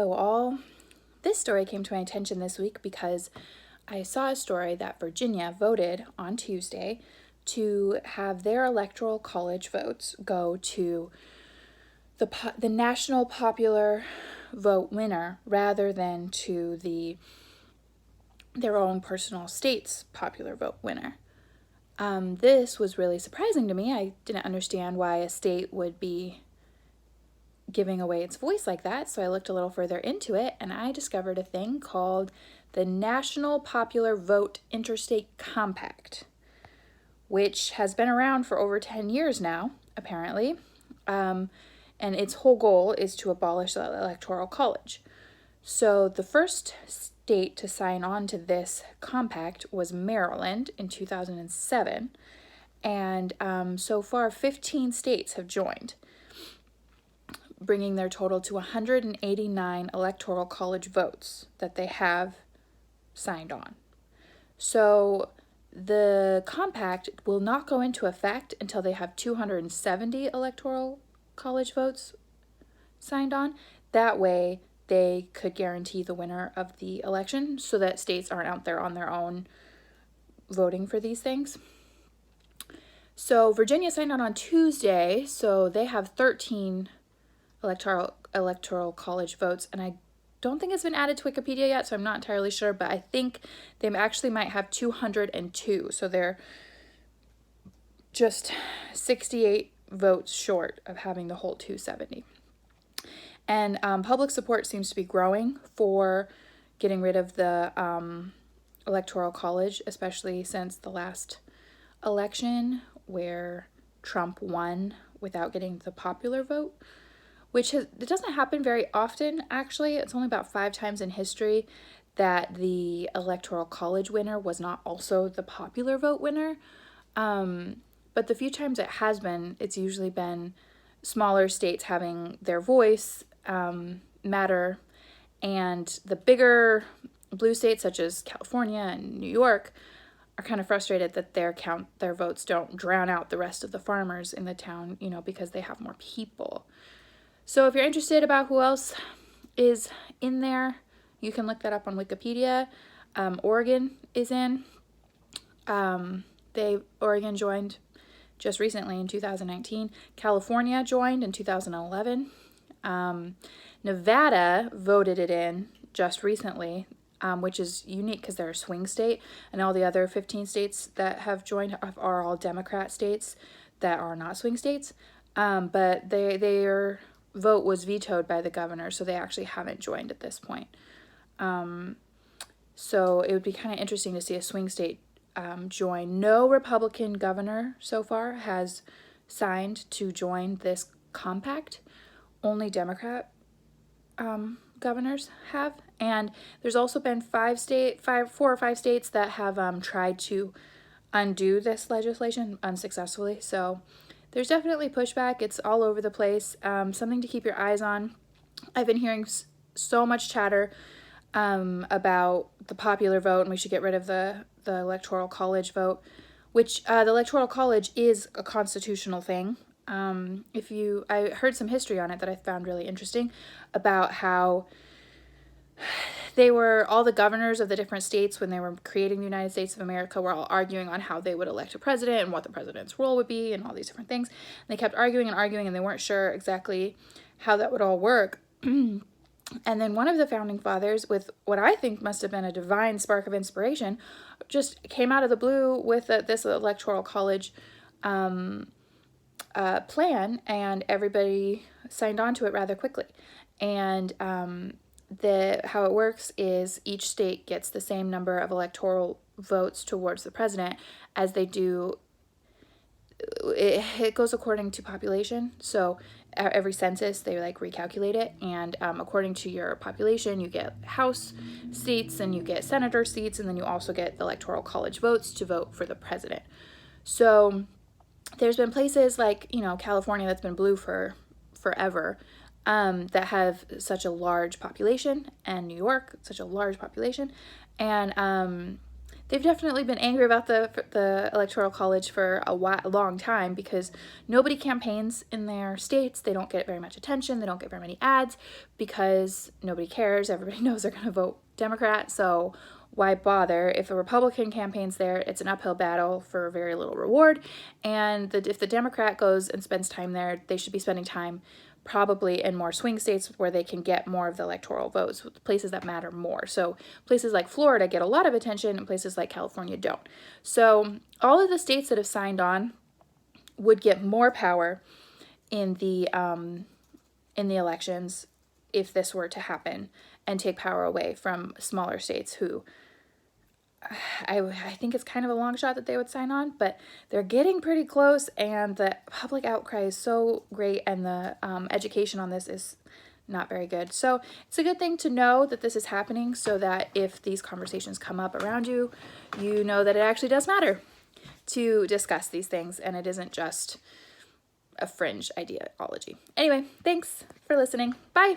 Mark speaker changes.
Speaker 1: Hello all. This story came to my attention this week because I saw a story that Virginia voted on Tuesday to have their electoral college votes go to the national popular vote winner rather than to their own personal state's popular vote winner. This was really surprising to me. I didn't understand why a state would be giving away its voice like that, so I looked a little further into it, and I discovered a thing called the National Popular Vote Interstate Compact, which has been around for over 10 years now, apparently, and its whole goal is to abolish the Electoral College. So the first state to sign on to this compact was Maryland in 2007, and so far 15 states have joined, bringing their total to 189 electoral college votes that they have signed on. So the compact will not go into effect until they have 270 electoral college votes signed on. That way they could guarantee the winner of the election so that states aren't out there on their own voting for these things. So Virginia signed on Tuesday, so they have 13 electoral college votes, and I don't think it's been added to Wikipedia yet, so I'm not entirely sure, but I think they actually might have 202, so they're just 68 votes short of having the whole 270. And public support seems to be growing for getting rid of the electoral college, especially since the last election where Trump won without getting the popular vote, it doesn't happen very often, actually. It's only about 5 times in history that the Electoral College winner was not also the popular vote winner. But the few times it has been, it's usually been smaller states having their voice matter, and the bigger blue states such as California and New York are kind of frustrated that their votes don't drown out the rest of the farmers in the town, because they have more people. So if you're interested about who else is in there, you can look that up on Wikipedia. Oregon is in. Oregon joined just recently in 2019. California joined in 2011. Nevada voted it in just recently, which is unique because they're a swing state, and all the other 15 states that have joined are all Democrat states that are not swing states. But their vote was vetoed by the governor, so they actually haven't joined at this point. So it would be kind of interesting to see a swing state join. No Republican governor so far has signed to join this compact. Only Democrat governors have. And there's also been 4 or 5 states that have tried to undo this legislation unsuccessfully. So there's definitely pushback. It's all over the place. Something to keep your eyes on. I've been hearing so much chatter about the popular vote, and we should get rid of the electoral college vote, which the electoral college is a constitutional thing. I heard some history on it that I found really interesting about how all the governors of the different states when they were creating the United States of America were all arguing on how they would elect a president and what the president's role would be and all these different things. And they kept arguing and arguing, and they weren't sure exactly how that would all work. And then one of the founding fathers, with what I think must have been a divine spark of inspiration, just came out of the blue with this electoral college plan, and everybody signed on to it rather quickly. And how it works is each state gets the same number of electoral votes towards the president as they do. It goes according to population. So every census they recalculate it, and according to your population you get House seats and you get senator seats, and then you also get the electoral college votes to vote for the president. So there's been places like California that's been blue for forever, that have such a large population, and New York such a large population, and they've definitely been angry about the Electoral College for a long time because nobody campaigns in their states. They don't get very much attention. They don't get very many ads because nobody cares. Everybody knows they're going to vote Democrat, so why bother? If a Republican campaigns there, it's an uphill battle for very little reward, and if the Democrat goes and spends time there, they should be spending time probably in more swing states where they can get more of the electoral votes, places that matter more. So places like Florida get a lot of attention and places like California don't. So all of the states that have signed on would get more power in the elections if this were to happen, and take power away from smaller states who I think it's kind of a long shot that they would sign on, but they're getting pretty close, and the public outcry is so great, and the education on this is not very good. So it's a good thing to know that this is happening so that if these conversations come up around you, you know that it actually does matter to discuss these things, and it isn't just a fringe ideology. Anyway, thanks for listening. Bye.